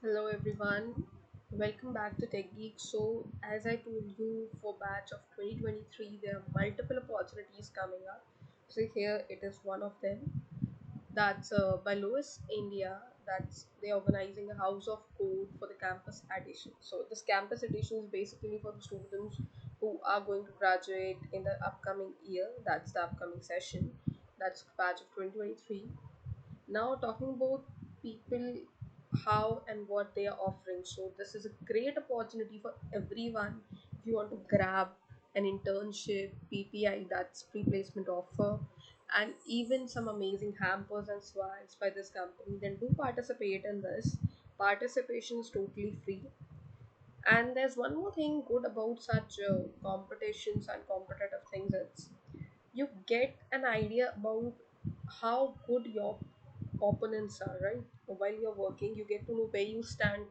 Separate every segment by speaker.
Speaker 1: Hello everyone, welcome back to Tech Geek. So, as I told you, for batch of 2023, there are multiple opportunities coming up. So here it is one of them. That's by Lowe, India. That's they're organizing a house of code for the campus edition. So this campus edition is basically for the students who are going to graduate in the upcoming year. That's the upcoming session. That's batch of 2023. Now talking about people, how and what they are offering. So this is a great opportunity for everyone. If you want to grab an internship, PPI, that's pre-placement offer, and even some amazing hampers and swags by this company, then do participate in this. Participation is totally free. And there's one more thing good about such competitions and competitive things. It's you get an idea about how good your opponents are, right? While you're working, you get to know where you stand,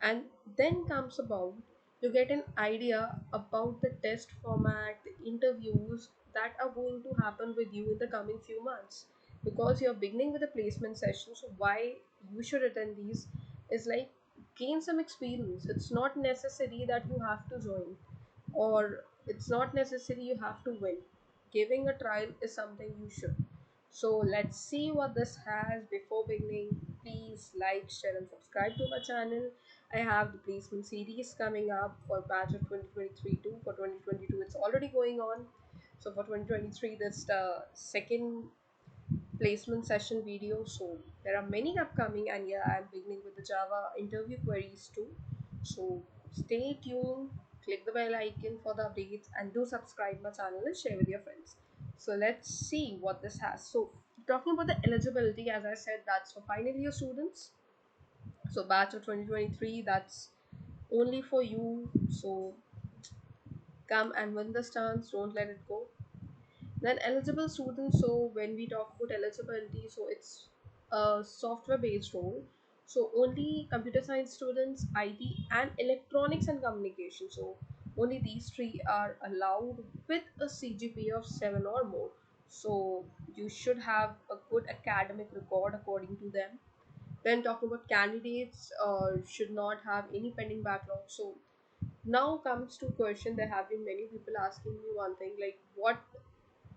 Speaker 1: and then comes about you get an idea about the test format, the interviews that are going to happen with you in the coming few months, because you're beginning with a placement session. So why you should attend these is like gain some experience. It's not necessary that you have to join, or it's not necessary you have to win. Giving a trial is something you should. So let's see what this has. Before beginning, please like, share, and subscribe to my channel. I have the placement series coming up for batch of 2023 too. For 2022, it's already going on. So for 2023, that's the second placement session video. So there are many upcoming, and yeah, I'm beginning with the Java interview queries too. So stay tuned, click the bell icon for the updates, and do subscribe my channel and share with your friends. So let's see what this has. So talking about the eligibility, as I said, that's for final year students. So batch of 2023, that's only for you. So come and win this chance, don't let it go. Then eligible students, so when we talk about eligibility, so it's a software based role. So only computer science students, IT, and electronics and communication. So only these three are allowed with a CGPA of 7 or more. So you should have a good academic record according to them. When talking about candidates, should not have any pending backlog. So now comes to question. There have been many people asking me one thing, like what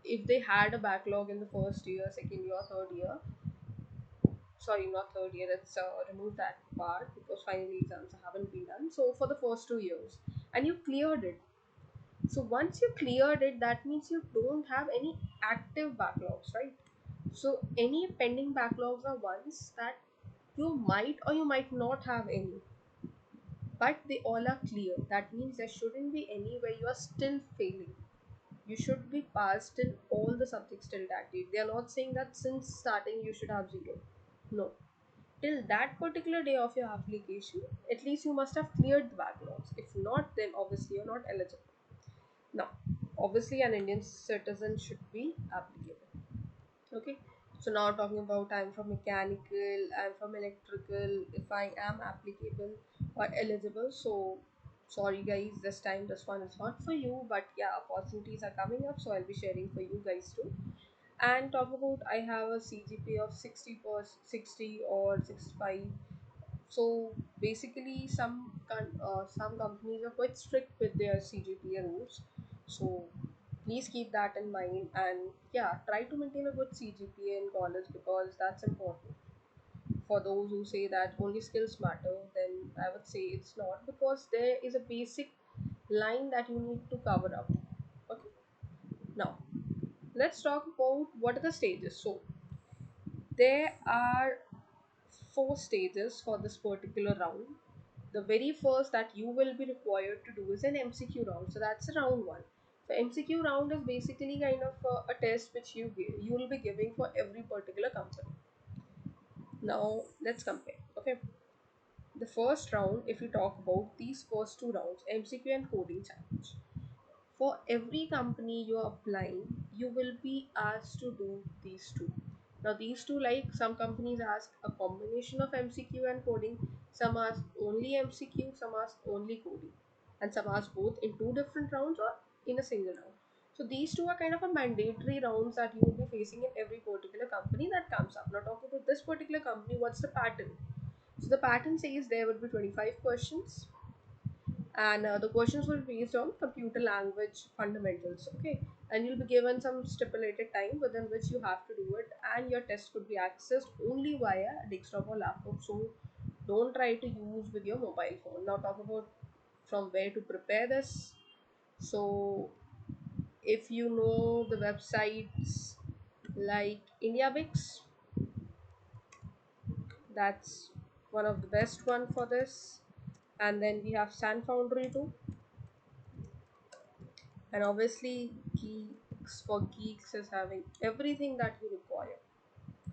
Speaker 1: if they had a backlog in the first year, second year, third year. Sorry, not third year. Let's remove that part because final exams haven't been done. So for the first 2 years, and you cleared it. So once you cleared it, that means you don't have any active backlogs, right? So any pending backlogs are ones that you might or you might not have any, but they all are clear. That means there shouldn't be any where you are still failing. You should be passed in all the subjects till that date. They are not saying that since starting you should have zero. No. Till that particular day of your application, at least you must have cleared the backlogs. If not, then obviously you're not eligible. Now, obviously an Indian citizen should be applicable. Okay. So now talking about I'm from mechanical, I'm from electrical, if I am applicable or eligible. So sorry guys, this time this one is not for you, but yeah, opportunities are coming up, so I'll be sharing for you guys too. And talk about I have a CGPA of 60 or 65. So basically, some companies are quite strict with their CGPA rules. So please keep that in mind, and yeah, try to maintain a good CGPA in college because that's important. For those who say that only skills matter, then I would say it's not, because there is a basic line that you need to cover up. Okay, now let's talk about what are the stages. So there are four stages for this particular round. The very first that you will be required to do is an MCQ round. So that's round one. So MCQ round is basically kind of a test which you will be giving for every particular company. Now let's compare. Okay, the first round, if you talk about these first two rounds, MCQ and coding challenge. For every company you are applying, you will be asked to do these two. Now, these two, like some companies ask a combination of MCQ and coding, some ask only MCQ, some ask only coding, and some ask both in two different rounds or in a single round. So, these two are kind of a mandatory rounds that you will be facing in every particular company that comes up. Now, talking about this particular company, what's the pattern? So the pattern says there would be 25 questions, and the questions will be based on computer language fundamentals. Okay, and you'll be given some stipulated time within which you have to do it, and your test could be accessed only via a desktop or laptop. So don't try to use with your mobile phone. Now talk about from where to prepare this. So if you know the websites like IndiaBix, that's one of the best one for this. And then we have Sun Foundry too, and obviously Geeks for Geeks is having everything that you require.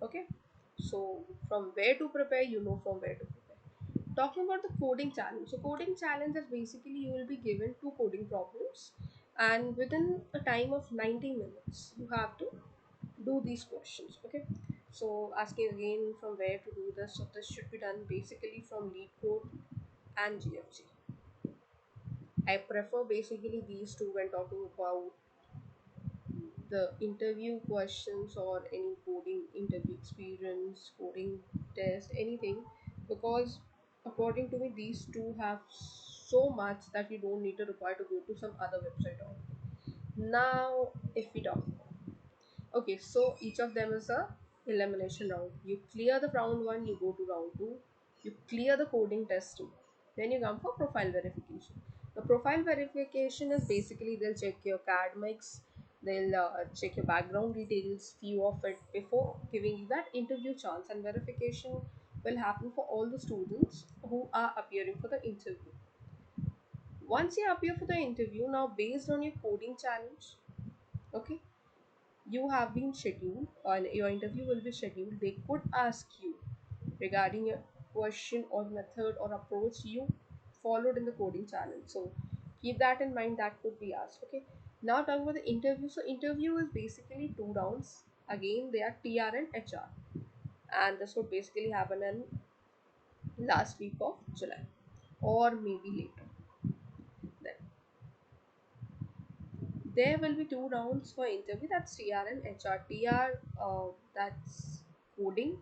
Speaker 1: Okay, so from where to prepare, you know from where to prepare. Talking about the coding challenge, so coding challenge is basically you will be given two coding problems, and within a time of 90 minutes you have to do these questions. Okay, so asking again from where to do this, so this should be done basically from lead code and GFG. I prefer basically these two when talking about the interview questions or any coding interview experience, coding test, anything, because according to me, these two have so much that you don't need to require to go to some other website. Or now, if we talk, okay, so each of them is a elimination round. You clear the round one, you go to round two. You clear the coding test two. Then you come for profile verification. The profile verification is basically they'll check your CAD mix, they'll check your background details, few of it before giving you that interview chance. And verification will happen for all the students who are appearing for the interview. Once you appear for the interview, now based on your coding challenge, okay, you have been scheduled or your interview will be scheduled. They could ask you regarding a question or method or approach you followed in the coding challenge. So keep that in mind, that could be asked. Okay, now talking about the interview. So interview is basically two rounds. Again, they are TR and HR, and this would basically happen in last week of July or maybe later. Then there will be two rounds for interview, that's TR and HR. TR, that's coding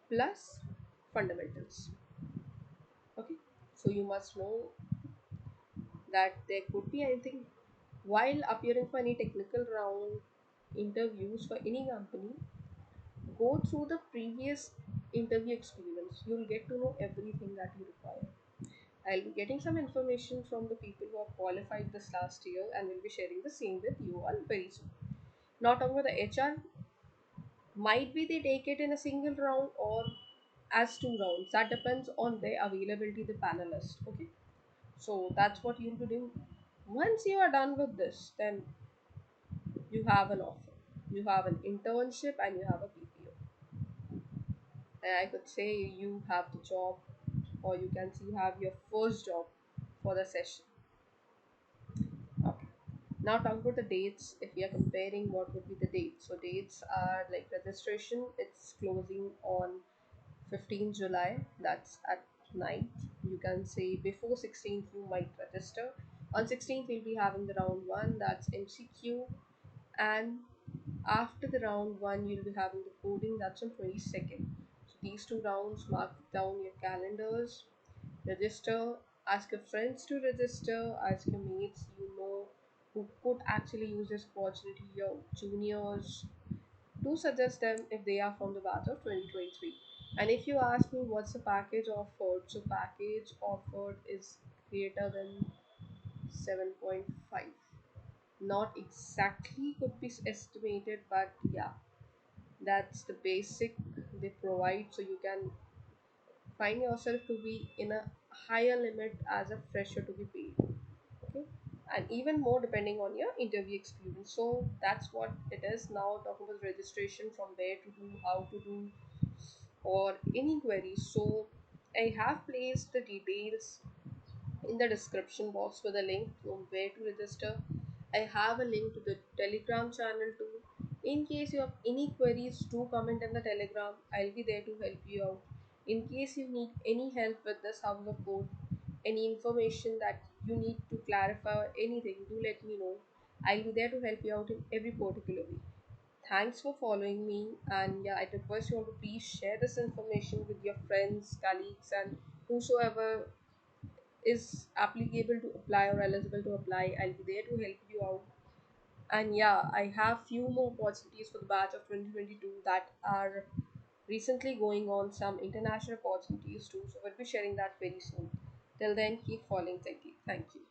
Speaker 1: plus fundamentals. Okay, so you must know that there could be anything while appearing for any technical round interviews for any company. Go through the previous interview experience, you'll get to know everything that you require. I'll be getting some information from the people who have qualified this last year and will be sharing the same with you all very soon. Not talking about the HR, might be they take it in a single round or as two rounds. That depends on their availability, the panelists. Okay, so that's what you'll be doing. Once you are done with this, then you have an offer, you have an internship, and you have a PPO. And I could say you have the job, or you can see you have your first job for the session. Okay. Now talk about the dates. If we are comparing, what would be the dates? So dates are like registration. It's closing on 15 July. That's at night. You can say before 16th you might register. On 16th we'll be having the round one. That's MCQ, and after the round one you'll be having the coding. That's on 22nd. So these two rounds, mark down your calendars. Register, ask your friends to register, ask your mates you know who could actually use this opportunity, your juniors. Do suggest them if they are from the batch of 2023. And if you ask me what's the package offered, so package offered is greater than 7.5. Not exactly could be estimated, but yeah, that's the basic they provide, so you can find yourself to be in a higher limit as a fresher to be paid. Okay, and even more depending on your interview experience. So that's what it is. Now talking about registration, from where to do, how to do, or any queries. So I have placed the details in the description box with a link from where to register. I have a link to the Telegram channel too. In case you have any queries, do comment in the Telegram. I'll be there to help you out. In case you need any help with this house of code, any information that you need to clarify or anything, do let me know. I'll be there to help you out in every particular way. Thanks for following me. And yeah, I request you all to please share this information with your friends, colleagues, and whosoever is applicable to apply or eligible to apply. I'll be there to help you out. And yeah, I have few more opportunities for the batch of 2022 that are recently going on, some international opportunities too. So we'll be sharing that very soon. Till then, keep following Techie. Thank you.